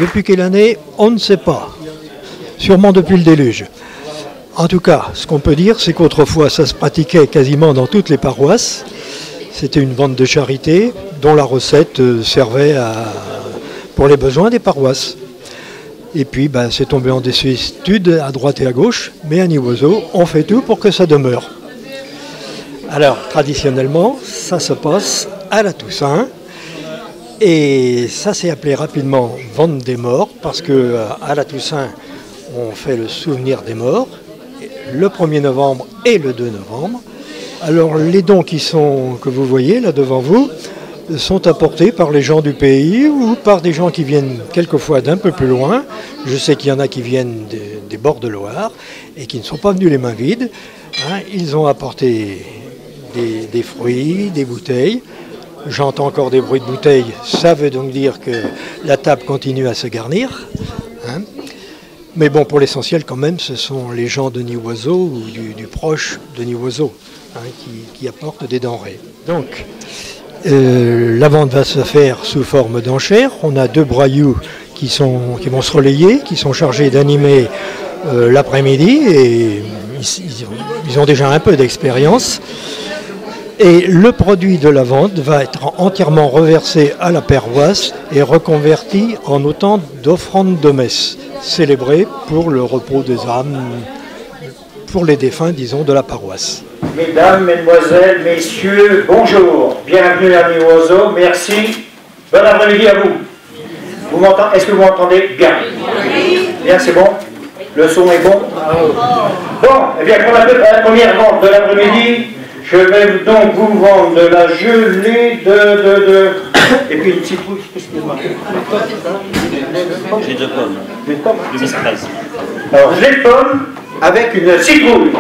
Depuis quelle année? On ne sait pas. Sûrement depuis le déluge. En tout cas, ce qu'on peut dire, c'est qu'autrefois, ça se pratiquait quasiment dans toutes les paroisses. C'était une vente de charité dont la recette servait pour les besoins des paroisses. Et puis, c'est tombé en désuétude à droite et à gauche, mais à Nivoiseau, on fait tout pour que ça demeure. Alors, traditionnellement, ça se passe à la Toussaint. Et ça s'est appelé rapidement Vente des morts, parce qu'à la Toussaint, on fait le souvenir des morts, le 1er novembre et le 2 novembre. Alors les dons que vous voyez là devant vous sont apportés par les gens du pays ou par des gens qui viennent quelquefois d'un peu plus loin. Je sais qu'il y en a qui viennent des bords de Loire et qui ne sont pas venus les mains vides. Ils ont apporté des fruits, des bouteilles. J'entends encore des bruits de bouteilles, ça veut donc dire que la table continue à se garnir. Mais bon, pour l'essentiel quand même, ce sont les gens de Nivoiseau ou du proche de Nivoiseau qui apportent des denrées. Donc, la vente va se faire sous forme d'enchères. On a 2 brailloux qui vont se relayer, qui sont chargés d'animer l'après-midi et ils ont déjà un peu d'expérience. Et le produit de la vente va être entièrement reversé à la paroisse et reconverti en autant d'offrandes de messe, célébrées pour le repos des âmes, pour les défunts, disons, de la paroisse. Mesdames, Mesdemoiselles, Messieurs, bonjour. Bienvenue à Nivoiseau, merci. Bon après-midi à vous. Est-ce que vous m'entendez bien? Bien, c'est bon? Le son est bon? Bon, eh bien, pour la première vente de l'après-midi, je vais donc vous vendre de la gelée et puis une citrouille, excusez-moi. J'ai 2 pommes. Des pommes? 2013. Alors, gelée de pommes avec une citrouille.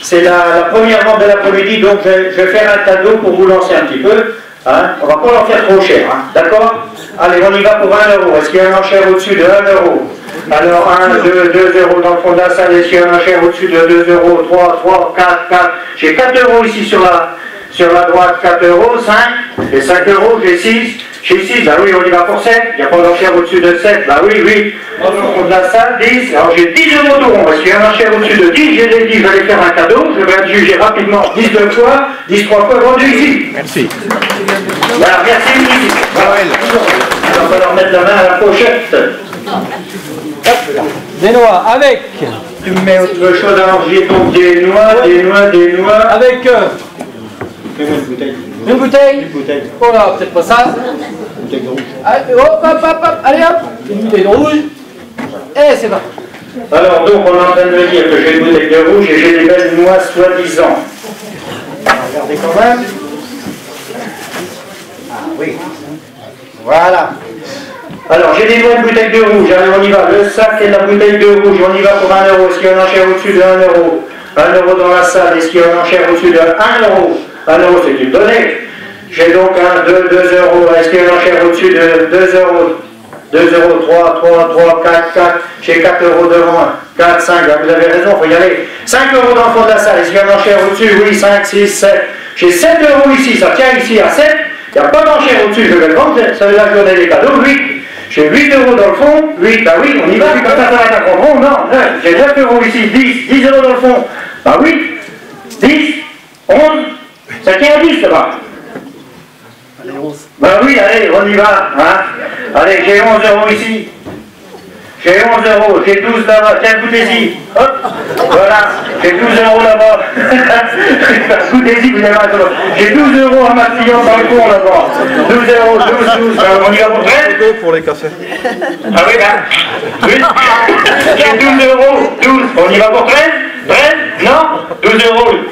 C'est la première vente de l'après-midi, donc je vais faire un cadeau pour vous lancer un petit peu. On va pas l'en faire trop cher, d'accord? Allez, on y va pour 1 €. Est-ce qu'il y a un enchère au-dessus de 1 €? Alors 1, 2 euros dans le fond de la salle, est-ce qu'il y a un enchère au-dessus de 2 €, 3, 4. J'ai 4 € ici sur la droite, 4 €, 5, j'ai 5 €, j'ai 6, bah oui, on y va pour 7, il n'y a pas d'enchère au-dessus de 7, bah oui, dans le fond de la salle, 10, alors j'ai 10 € tout rond, parce qu'il y a un enchère au-dessus de 10, j'ai dit, je vais aller faire un cadeau, je vais être jugé rapidement 10 2 fois, 10 3 fois vendu ici. Merci. Voilà, merci, ici. On va leur mettre la main à la pochette. Des noix avec. Tu mets autre chose, alors j'ai donc des noix. Avec une bouteille. Oh là, peut-être pas ça. Une bouteille de rouge. Allez, hop, allez hop. Une bouteille de rouge. Et c'est parti. Alors donc on est en train de me dire que j'ai une bouteille de rouge et j'ai des belles noix soi-disant. Regardez quand même. Ah oui. Voilà. Alors, j'ai des noix de bouteille de rouge, allez, on y va. Le sac et la bouteille de rouge, on y va pour 1 €. Est-ce qu'il y a un enchère au-dessus de 1 €? 1 € dans la salle, est-ce qu'il y a un enchère au-dessus de 1 €? 1 €, c'est une donnée. J'ai donc 2 €. Est-ce qu'il y a un enchère au-dessus de 2 €? 2 €, 3, 4. J'ai 4 € devant, 4, 5, vous avez raison, il faut y aller. 5 € dans le fond de la salle, est-ce qu'il y a un enchère au-dessus? Oui, 5, 6, 7. J'ai 7 € ici, ça tient ici à 7. Il n'y a pas d'enchère au-dessus, je vais le vendre, ça veut dire que j'en ai des cadeaux, 8. J'ai 8 € dans le fond, 8, bah oui, on y va, comme ça va être un grand rond, non, 9, j'ai 9 € ici, 10 € dans le fond, bah oui, 10, 11, ça tient à 10 là-bas. Allez, 11. Bah oui, allez, on y va, Allez, j'ai 11 € ici. J'ai 11 €, j'ai 12 là-bas, tiens, goûtez-y. Hop, voilà, j'ai 12 € là-bas. Goûtez-y, vous avez raison. J'ai 12 € à ma cliente dans le fond là-bas. 12 €, 12. On y va pour 13 pour les cafés. Ah oui, oui. J'ai 12 €, 12. On y va pour 13 Non 12 €.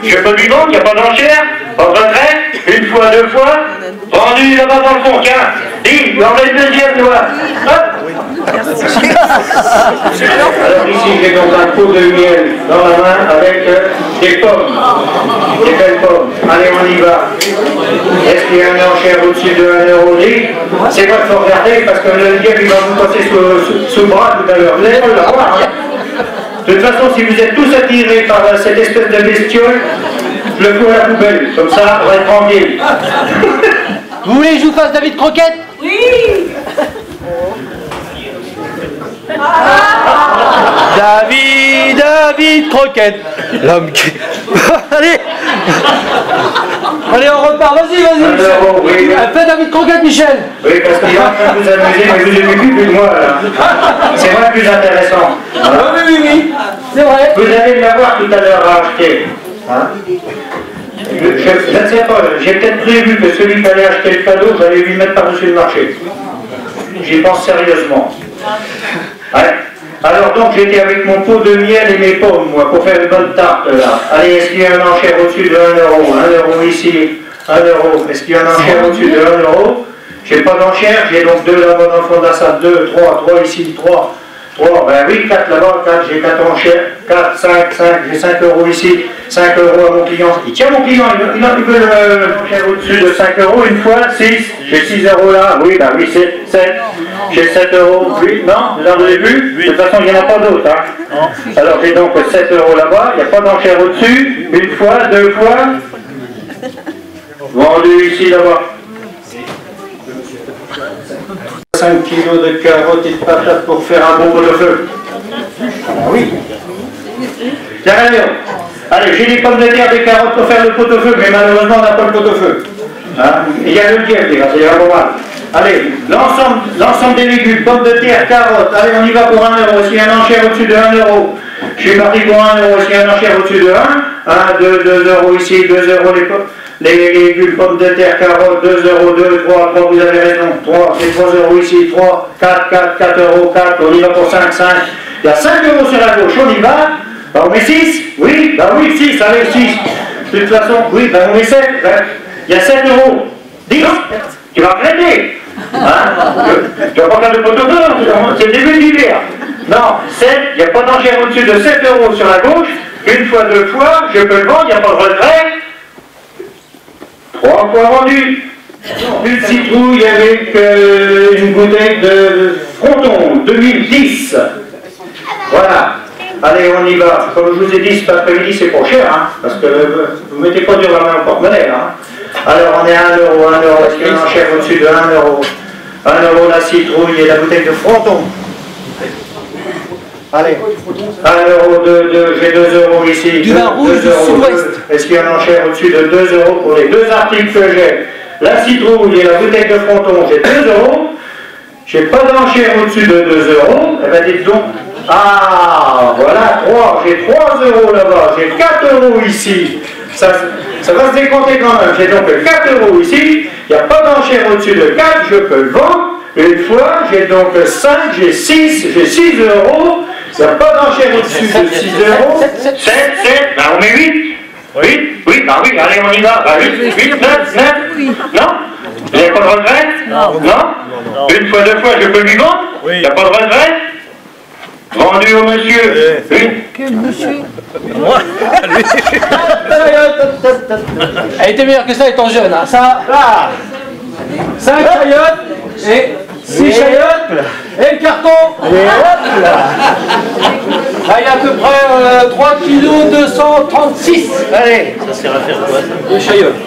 Je peux lui vendre, il n'y a pas d'enchère. Entre 13, une fois, 2 fois. Vendu là-bas dans le fond, tiens. Dis, il en met une deuxième, tu vois. Hop. Alors ici, j'ai donc un pot de miel dans la main avec des pommes. Des belles pommes. Allez, on y va. Est-ce qu'il y a un enchère au-dessus de 1 €? C'est vrai qu'il faut regarder parce que le diable il va vous passer sous le bras tout à l'heure. Vous allez pas le voir. De toute façon, si vous êtes tous attirés par cette espèce de bestiole, je le fous à la poubelle. Comme ça, on va être tranquille. Vous voulez que je vous fasse David Croquette? Oui. David Croquette. L'homme qui... Allez. Allez, on repart. Vas-y, Michel. Oui. Fais David Croquette, Michel. Oui, parce qu'il est en train de vous amuser, mais vous aimez plus que moi, là. C'est moi le plus intéressant. Oui. C'est vrai. Vous allez l'avoir tout à l'heure à acheter. Hein? Je ne sais pas, j'ai peut-être prévu que celui qui allait acheter le cadeau, j'allais lui mettre par-dessus le marché. J'y pense sérieusement. Ouais. Alors donc j'étais avec mon pot de miel et mes pommes, moi, pour faire une bonne tarte là. Allez, est-ce qu'il y a un enchère au-dessus de 1 euro? 1 euro ici, 1 euro. Est-ce qu'il y a un enchère au-dessus de 1 euro? J'ai pas d'enchère, j'ai donc 2 là-bas dans le fond de la salle, 2, 3 ici, 3, ben oui, 4 là-bas, 4, j'ai 4 enchères, 4, 5, j'ai 5 euros ici, 5 euros à mon client. Il tient mon client, il veut l'enchère au-dessus de 5 euros une fois, 6, j'ai 6 euros là, oui, ben oui, 7, j'ai 7 euros, 8, non, vous en avez vu? De toute façon, il n'y en a pas d'autres, hein. Alors j'ai donc 7 euros là-bas, il n'y a pas d'enchère au-dessus, une fois, 2 fois, vendu ici là-bas. 5 kilos de carottes et de patates pour faire un bon pot-de-feu. Ah oui. Tiens, allez, j'ai des pommes de terre, des carottes pour faire le pot-de-feu, mais malheureusement on n'a pas le pot-de-feu. Hein? Il y a le diète, les gars, c'est vraiment mal. Allez, l'ensemble des légumes, pommes de terre, carottes, allez, on y va pour 1 euro. S'il y a un enchère au-dessus de 1 euro, je suis parti pour 1 euro. S'il y a un enchère au-dessus de 2 euros ici, 2 euros les légumes, pommes de terre, carottes, 2 euros, 2, 3, vous avez raison, 3, c'est 3 euros ici, 3, 4 euros, 4, on y va pour 5. Il y a 5 euros sur la gauche, on y va, bah on met 6, oui, 6, allez, 6. De toute façon, oui, bah on met 7, il y a 7 euros, 10, tu vas regretter, hein, tu vas pas faire de pot-de-feu, c'est le début de l'hiver. Non, 7, il n'y a pas d'enchère au-dessus de 7 euros sur la gauche, une fois, 2 fois, je peux le vendre, il n'y a pas de retrait. 3 fois vendu. Une citrouille avec une bouteille de Fronton 2010. Voilà. Allez, on y va. Comme je vous ai dit, cet après-midi, c'est pas cher, hein, parce que vous ne mettez pas dur la main au porte-monnaie. Hein. Alors, on est à 1 euro, 1 euro. Est-ce qu'il y a un enchère au-dessus de 1 euro? 1 euro la citrouille et la bouteille de Fronton. Allez, 1 euro, j'ai 2 euros ici. Du vin rouge du sud-ouest. Est-ce qu'il y a un enchère au-dessus de 2 euros pour les 2 articles que j'ai? La citrouille et la bouteille de Fronton, j'ai 2 euros. J'ai pas d'enchère au-dessus de 2 euros. Eh bien, dites donc. Ah, voilà, 3. J'ai 3 euros là-bas. J'ai 4 euros ici. Ça va se décompter quand même. J'ai donc 4 euros ici. Il n'y a pas d'enchère au-dessus de 4. Je peux le vendre. Une fois, j'ai donc 5, j'ai 6 euros. Il n'y a pas d'enchère au-dessus de 6 euros. 7, ben on met 8. Oui, bah oui, allez, on y va. Bah 8, 9. Non? Vous n'avez pas de regret? Non? Une fois, 2 fois, je peux lui vendre? Il n'y a pas de regret? Vendu au monsieur. Oui. Quel monsieur? Elle était meilleure que ça étant jeune, hein. Ça, là. 5 chayottes et 6 chayottes et le carton. Et hop là. Là, il y a à peu près 3 kg 236. Allez. Ça sert à faire quoi ça? Les chayottes.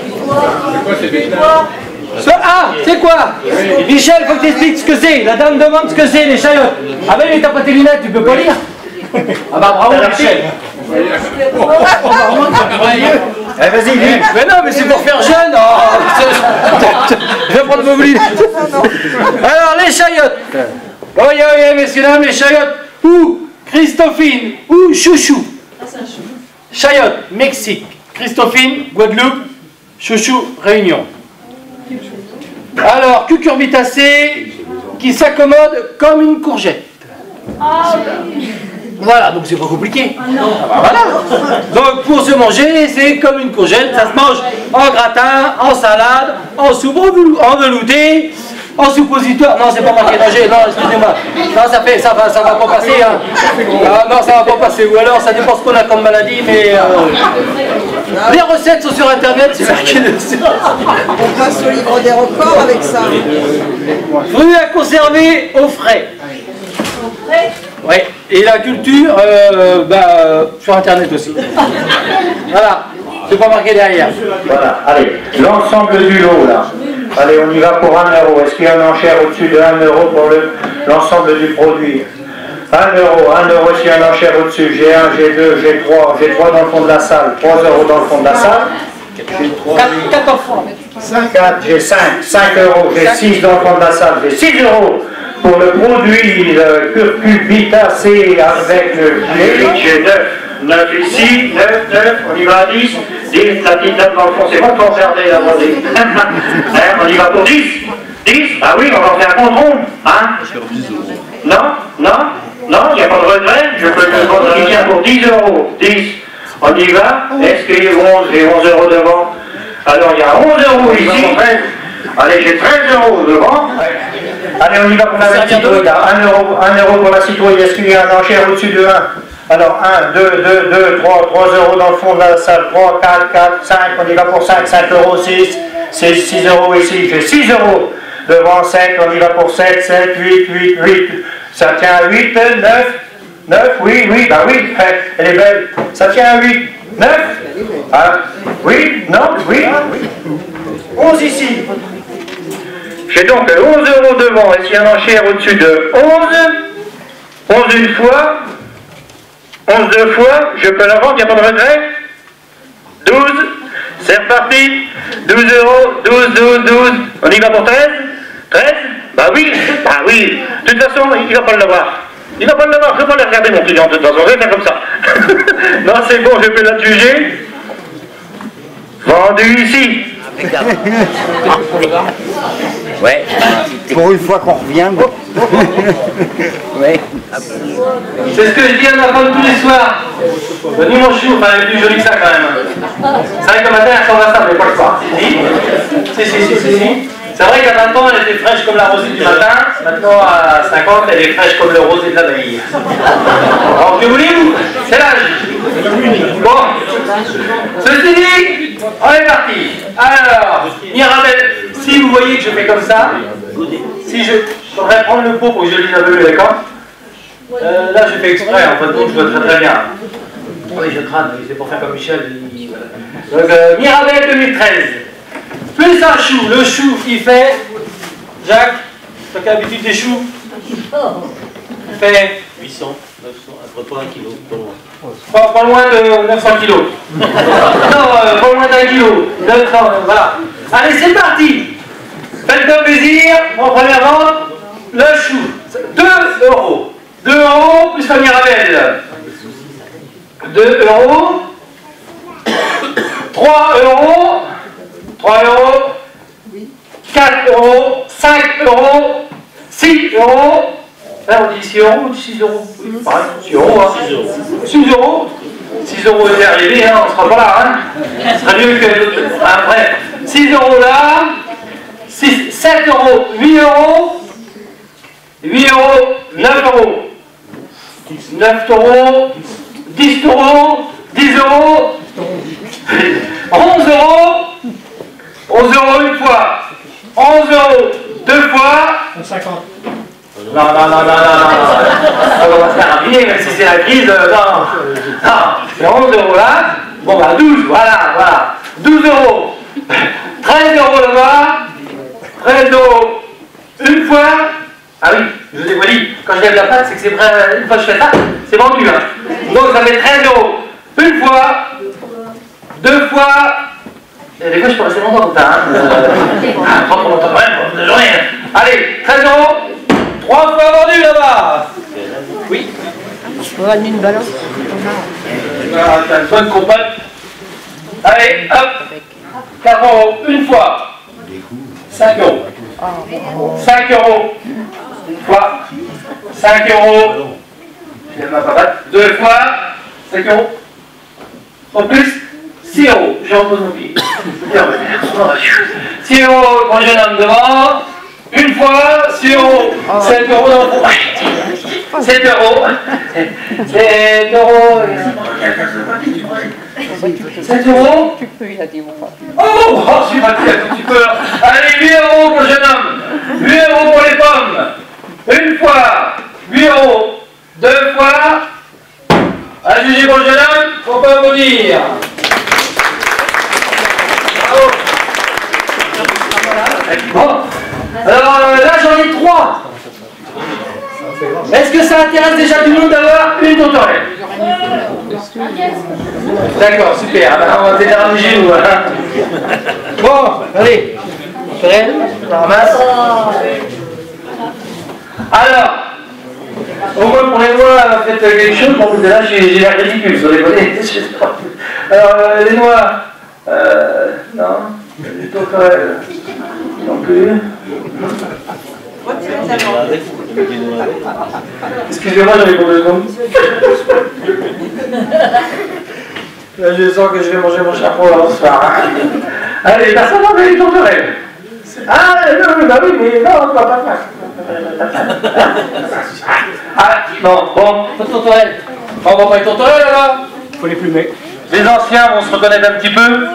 Ah, c'est quoi? Michel, faut que tu expliques ce que c'est. La dame demande ce que c'est, les chayottes. Ah ben, t'as pas tes lunettes, tu peux pas lire. Ah bah bravo, Michel. Eh, vas-y, lui. Mais non, mais c'est pour faire jeune. Oh, je vais prendre vos lunettes. Alors, les chayottes. Oui, messieurs, dames, les chayottes. Ou Christophine, ou Chouchou. Chayotte, Mexique. Christophine, Guadeloupe. Chouchou, Réunion. Alors, cucurbitacée qui s'accommode comme une courgette. Voilà, donc c'est pas compliqué. Voilà. Donc pour se manger, c'est comme une courgette. Ça se mange en gratin, en salade, en soupe en velouté, en suppositoire. Non, c'est pas marqué danger. Non, excusez-moi. Non, ça va pas passer. Hein. Ah, non, ça va pas passer. Ou alors, ça dépend ce qu'on a comme maladie, mais les recettes sont sur Internet. C'est marqué dessus. On passe au livre des records avec ça. Fruits à conserver au frais. Oui, et la culture, sur Internet aussi. Voilà, c'est pas marqué derrière. Voilà, allez, l'ensemble du lot là. Allez, on y va pour 1 euro. Est-ce qu'il y a un enchère au-dessus de 1 euro pour l'ensemble du produit? 1 euro si un enchère au-dessus, j'ai 1, j'ai 2, j'ai 3 dans le fond de la salle, 3 euros dans le fond de la salle. J'ai 4 enfants. 4, j'ai 5 euros, j'ai 6 dans le fond de la salle, j'ai 6 euros pour le produit curcubitacé avec le gelé, j'ai 9 ici, 9, on y va à 10, la petite dame dans le fond, c'est bon pour regarder la moitié. On y va pour 10, ah oui, on va faire un compte rond, hein? Non, il n'y a pas de regret, je peux le vendre ici pour 10 euros, 10, on y va, est-ce qu'il y a 11 euros devant? Alors il y a 11 euros ici, allez j'ai 13 euros devant, allez on y va pour la citrouille, 1 euro pour la citrouille, est-ce qu'il y a un enchère au-dessus de 1? Alors 1, 2, 3 euros dans le fond de la salle, 3, 4, 5, on y va pour 5 euros, 6 euros ici, j'ai 6 euros devant 7, on y va pour 7, 8, ça tient à 8, 9, oui, bah oui, elle est belle, ça tient à 8, 9, oui, non, oui, 11 ici. J'ai donc 11 euros devant, et s'il y a un enchère au-dessus de 11 une fois, 11 deux fois, je peux la vendre, il n'y a pas de regret. 12, c'est reparti, 12 euros, 12, on y va pour 13, bah oui, de toute façon, il ne va pas l'avoir. Je ne vais pas le regarder mon client de toute façon, je vais faire comme ça. Non, c'est bon, je peux la juger. Vendu ici. Ouais. Pour une fois qu'on revient. Ouais. C'est ce que je dis à ma femme tous les soirs. Venez mon chou, enfin elle est plus jolie que ça quand même. C'est vrai que le matin elle ressemble à ça, mais pas le soir. Si. C'est vrai qu'à 20 ans elle était fraîche comme la rosée du matin, maintenant à 50 elle est fraîche comme le rosé de la veille. Alors que voulez-vous? C'est l'âge. Bon, ceci dit, on est parti. Alors, Mirabelle, si vous voyez que je fais comme ça, si je voudrais prendre le pot pour que je lise un peu le écran, là je fais exprès, en fait, donc je vois très bien. Oui, je crade, c'est pour faire comme Michel. Donc, Mirabelle 2013. Plus un chou, le chou il fait, Jacques, tu as quelle habitude des choux? Il fait 800, 900, à peu près 1 kilo, pas loin de 900 kilos. Non, pas loin d'1 kilo. 900, voilà. Allez, c'est parti. Faites-moi plaisir, mon premier vente, le chou. 2 euros. 2 euros plus la Mirabelle. 2 euros. 3 euros. 3 euros, 4 euros, 5 euros, 6 euros, là on dit 6 euros ou 6 euros? Oui, pareil, 6 euros, hein. 6 euros. 6 euros est arrivé, hein, on ne sera pas là, hein. Ce serait mieux que après. 6 euros là, 7 euros, 8 euros, 8 euros, 9 euros, 9 euros, 10 euros, 10 euros, 11 euros, 11 euros une fois, 11 euros deux fois, 50. Non, on va se faire rapiner, même si c'est la crise, non, c'est 11 euros là, bon bah 12, voilà, 12 euros, 13 euros là-bas, 13 euros une fois, ah oui, je vous ai pas dit, quand je lève la patte, c'est que c'est prêt, une fois que je fais ça, c'est vendu, hein. Donc ça fait 13 euros une fois, 2 fois, et des fois je peux rester longtemps comme ça, hein. Trop longtemps quand même, de journée. Allez, 13 euros, 3 fois vendu là-bas. Oui. On va une balance. Voilà, t'as une bonne compote. Allez, hop, 4 euros une fois, 5 euros. 5 euros une fois, 5 euros. Je lève ma papate, 2 fois, 5 euros. En plus, 6 euros, je repose mon pied. 6 euros pour le jeune homme devant, une fois, 6 euros, 7 euros dans le fond. 7 euros, 7 euros, 7 euros. Tu peux, il a dit mon frère. Oh, je suis parti un tout petit peu. Allez, 8 euros pour le jeune homme, 8 euros pour les pommes, une fois, 8 euros, 2 fois, à juger pour le jeune homme, faut pas vous dire. Bon, alors là j'en ai 3. Est-ce que ça intéresse déjà du monde d'avoir une tourterelle? D'accord, super. Alors, on va t'élargir nous. Bon, allez. Tourterelle, je la ramasse. Alors, au moins pour les noix, faites quelque chose. Bon, là, j'ai l'air ridicule, sur les bonnets. Alors, les noix, non. Les tourterelles, non plus. Excusez-moi, j'en ai pour 2 secondes. Là, je sens que je vais manger mon chapeau ce soir. Allez, personne n'a fait les tourterelles. Ah, non, bah oui, mais non, pas. Ah, non, bon, pas de tourterelles. On va pas les tourterelles alors. Faut les plumer. Les anciens vont se reconnaître un petit peu.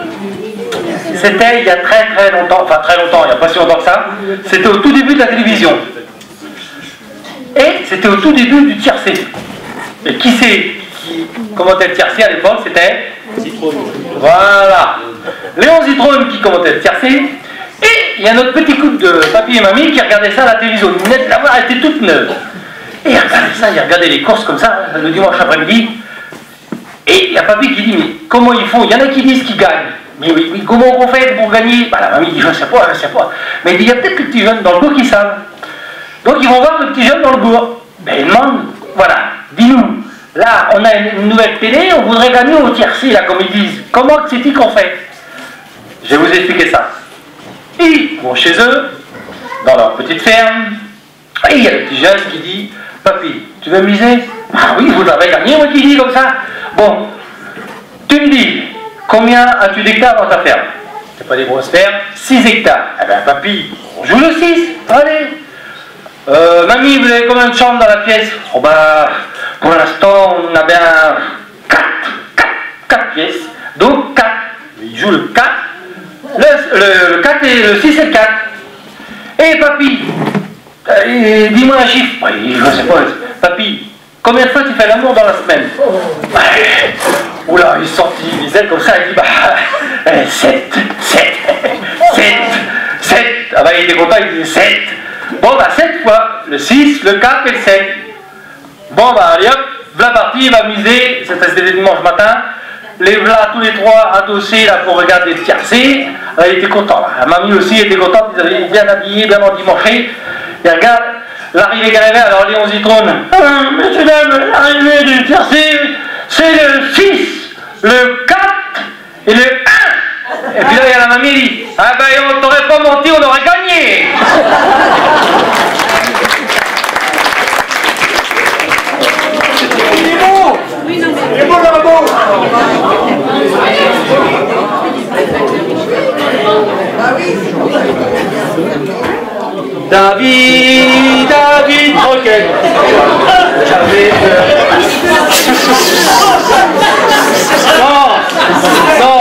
C'était il y a très longtemps, enfin très longtemps, il n'y a pas si longtemps que ça. C'était au tout début de la télévision. Et c'était au tout début du tiercé. Et qui commentait le tiercé à l'époque? C'était Citrone. Voilà. Léon Zitrone qui commentait le tiercé. Et il y a notre petit couple de papy et mamie qui regardait ça à la télévision. Ils venaient de la voir, elle était toute neuve. Et ils regardaient ça, ils regardaient les courses comme ça, le dimanche après-midi. Et il y a papy qui dit, mais comment ils font? Il y en a qui disent qu'ils gagnent. Mais oui, comment on fait pour gagner? Bah, la mamie dit, je sais pas. Mais il dit, il y a peut-être les petits jeunes dans le bourg qui savent. Donc ils vont voir le petit jeune dans le bourg. Ben ils demandent, voilà, dis-nous, là on a une nouvelle télé, on voudrait gagner au tiercé, là, comme ils disent. Comment c'est-il qu'on fait? Je vais vous expliquer ça. Ils vont chez eux, dans leur petite ferme, et il y a le petit jeune qui dit, papy, tu veux miser? Ah oui, vous l'avez gagné, moi qui dis comme ça. Bon, tu me dis, combien as-tu d'hectares dans ta ferme? C'est pas des grosses fermes, 6 hectares. Eh ben papy, on joue le 6, allez. Mamie, vous avez combien de chambres dans la pièce? Oh bah, pour l'instant, on a bien 4 pièces. Donc 4. Il joue le 4. Le 4 et le 6 et le 4. Et papy, dis-moi un chiffre. Je sais pas. Papy, combien de fois tu fais l'amour dans la semaine? Oula, il sortit les ailes comme ça, il dit, bah, 7. Ah bah, il était content, il dit 7. Bon, bah, 7 fois, le 6, le 4 et le 7. Bon, bah, allez hop, voilà parti, il va miser, c'était le dimanche matin. Les voilà tous les 3 adossés là pour regarder le tiercé. Il était content, là. La mamie aussi était contente, ils avaient bien habillé, bien endimanchés. Et regarde, l'arrivée qui arrivait, alors Léon Zitrone. Messieurs, dames, l'arrivée du tiercé, c'est le 6, le 4 et le 1. Et puis là, il y a la mamie qui dit, ah ben, on t'aurait pas menti, on aurait gagné. Il est beau. Il est beau, le robot. David Roquet. J'avais Non, là,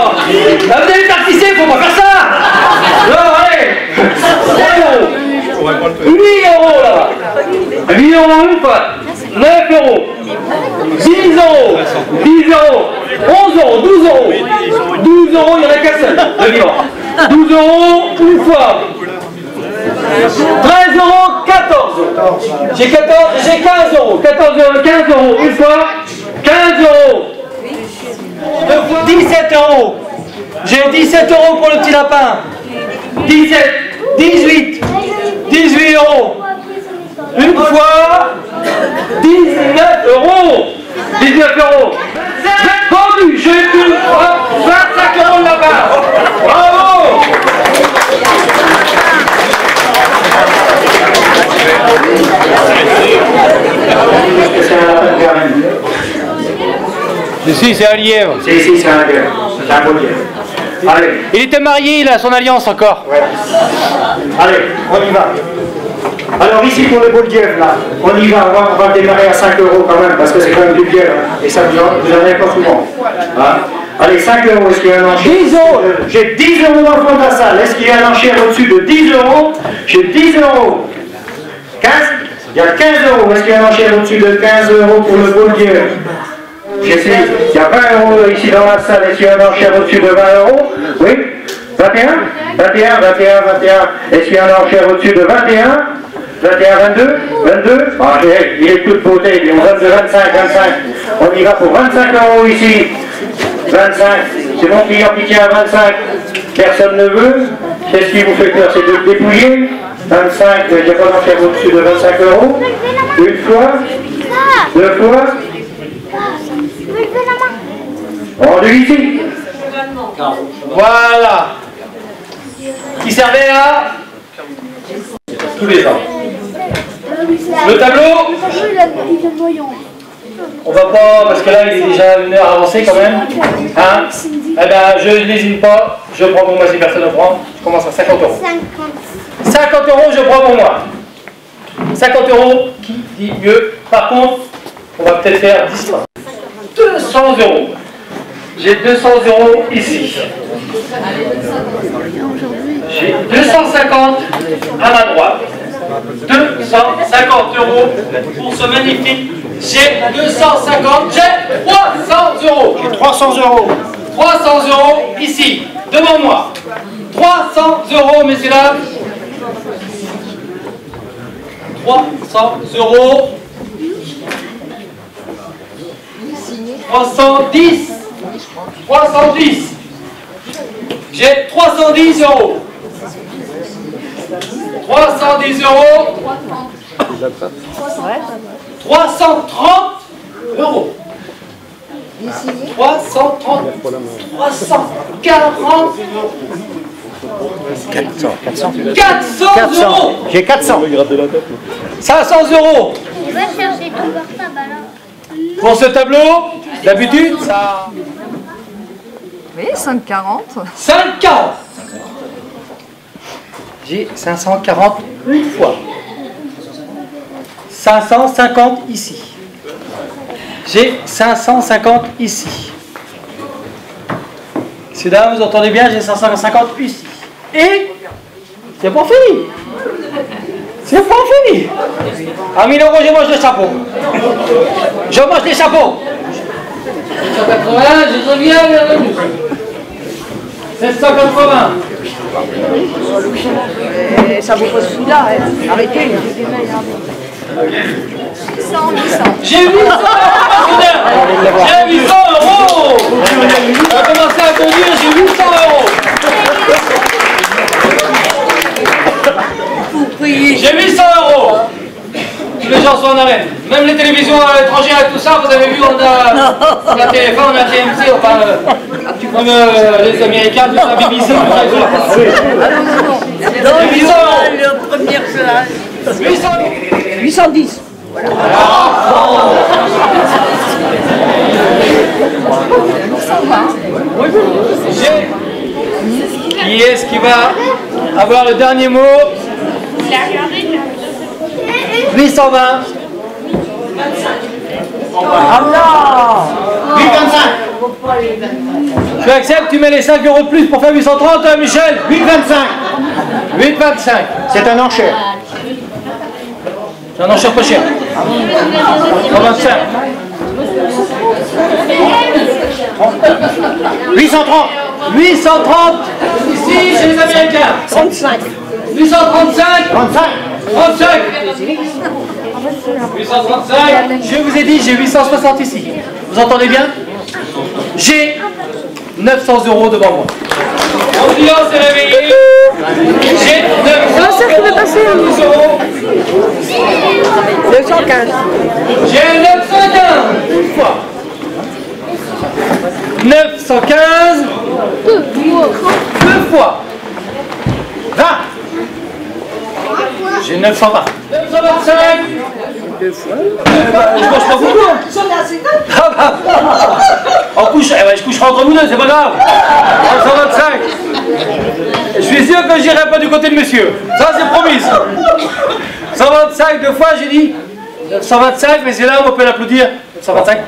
vous allez participer, faut pas faire ça. Non, allez. 8 euros là-bas. 8 euros une fois. 9 euros. 10 euros. 10 euros. 11 euros. 12 euros. 12 euros, il n'y en a qu'un seul. Le vivant. 12 euros une fois. 13 euros, 14 euros. J'ai 15 euros. 14 euros, 15 euros une fois. 15 euros. 17 euros. J'ai 17 euros pour le petit lapin. 17, 18 euros. Une fois, 19 euros. 19 euros. Vendu, j'ai eu 25 euros de lapin. Bravo. Si, c'est un lièvre. Si, c'est un lièvre. C'est un beau lièvre. Allez. Il était marié, il a son alliance encore. Ouais. Allez, on y va. Alors ici pour le beau lièvre là, on y va, on va démarrer à 5 euros quand même, parce que c'est quand même du lièvre, hein, et ça vous en avez pas souvent. Hein. Allez, 5 euros, est-ce qu'il y a un enchère? 10 euros. J'ai 10 euros dans le fond de la salle, est-ce qu'il y a un enchère au-dessus de 10 euros? J'ai 10 euros. 15? Il y a 15 euros, est-ce qu'il y a un enchère au-dessus de 15 euros pour le beau lièvre? Il y a 20 euros ici dans la salle, est-ce qu'il y a un enchère au-dessus de 20 euros? Oui? 21? 21? Est-ce qu'il y a un enchère au-dessus de 21? 21, 22, 22. Ah, il est de toute beauté. On donne de 25, 25. On y va pour 25 € ici. 25. C'est mon client qui tient à 25. Personne ne veut. Qu'est-ce qui vous fait peur? C'est de le dépouiller. 25, il n'y a pas d'enchère au-dessus de 25 €. Une fois. Deux fois. Rendu ici. Voilà. Qui servait à tous les ans. Le tableau, on va pas, parce que là il est déjà 1 heure avancée quand même. Hein? Eh bien, je n'hésite pas, je prends pour moi si personne ne prend. Je commence à 50 €. 50 €, je prends pour moi. 50 €, qui dit mieux? Par contre, on va peut-être faire 10 fois. 200 €. J'ai 200 € ici. J'ai 250 à ma droite. 250 € pour ce magnifique. J'ai 250, j'ai 300 €. J'ai 300 €. 300 € ici, devant moi. 300 €, messieurs, dames. 300 €. 310. 310. J'ai 310 €. 310 €. 330 €. 330. 340. 400 €. J'ai 400. 500 €. Il va chercher ton portable alors. Pour ce tableau, d'habitude, ça... Oui, 5,40. 540. J'ai 540 une fois. 550 ici. J'ai 550 ici. Messieurs, dames, vous entendez bien, j'ai 550 ici. Et c'est pas fini. C'est pas fini. À 1000 €, je mange des chapeaux. Je mange des chapeaux. 780, je reviens vers le 780. Ça vaut pas celui-là, arrêtez. 800. J'ai 800 €. J'ai 800 €. On va commencer à conduire, j'ai 800 €. Vous priez. J'ai 800 €. Tous les gens sont en arène. Même les télévisions à l'étranger et tout ça, vous avez vu, on a TF1, on a TMC, enfin, comme les Américains, tout ça, BBC, tout ça, tout ça. Donc, 800 €. le premier place. 800 €. 810. Qui est-ce qui va avoir le dernier mot? 820. Ah non. 8,25. Tu acceptes, tu mets les 5 € de plus pour faire 830, Michel? 8,25. 8,25. C'est un enchère. C'est un enchère pas cher. 125. 830. 830. Ici, chez les Américains. 35. 835. 35. 35. 835. Je vous ai dit, j'ai 860 ici. Vous entendez bien? J'ai 900 € devant moi. Mon client s'est réveillé. J'ai 900 €. 215. J'ai 915. Une fois. 915. Deux fois. 20. J'ai 920. 925. Deux fois. Je mange pas beaucoup. On couche, je coucherai entre vous deux, c'est pas grave. 925. Je suis sûr que je n'irai pas du côté de monsieur. Ça, c'est promis. 125, deux fois, j'ai dit. 925, mais c'est là où on peut l'applaudir. 125.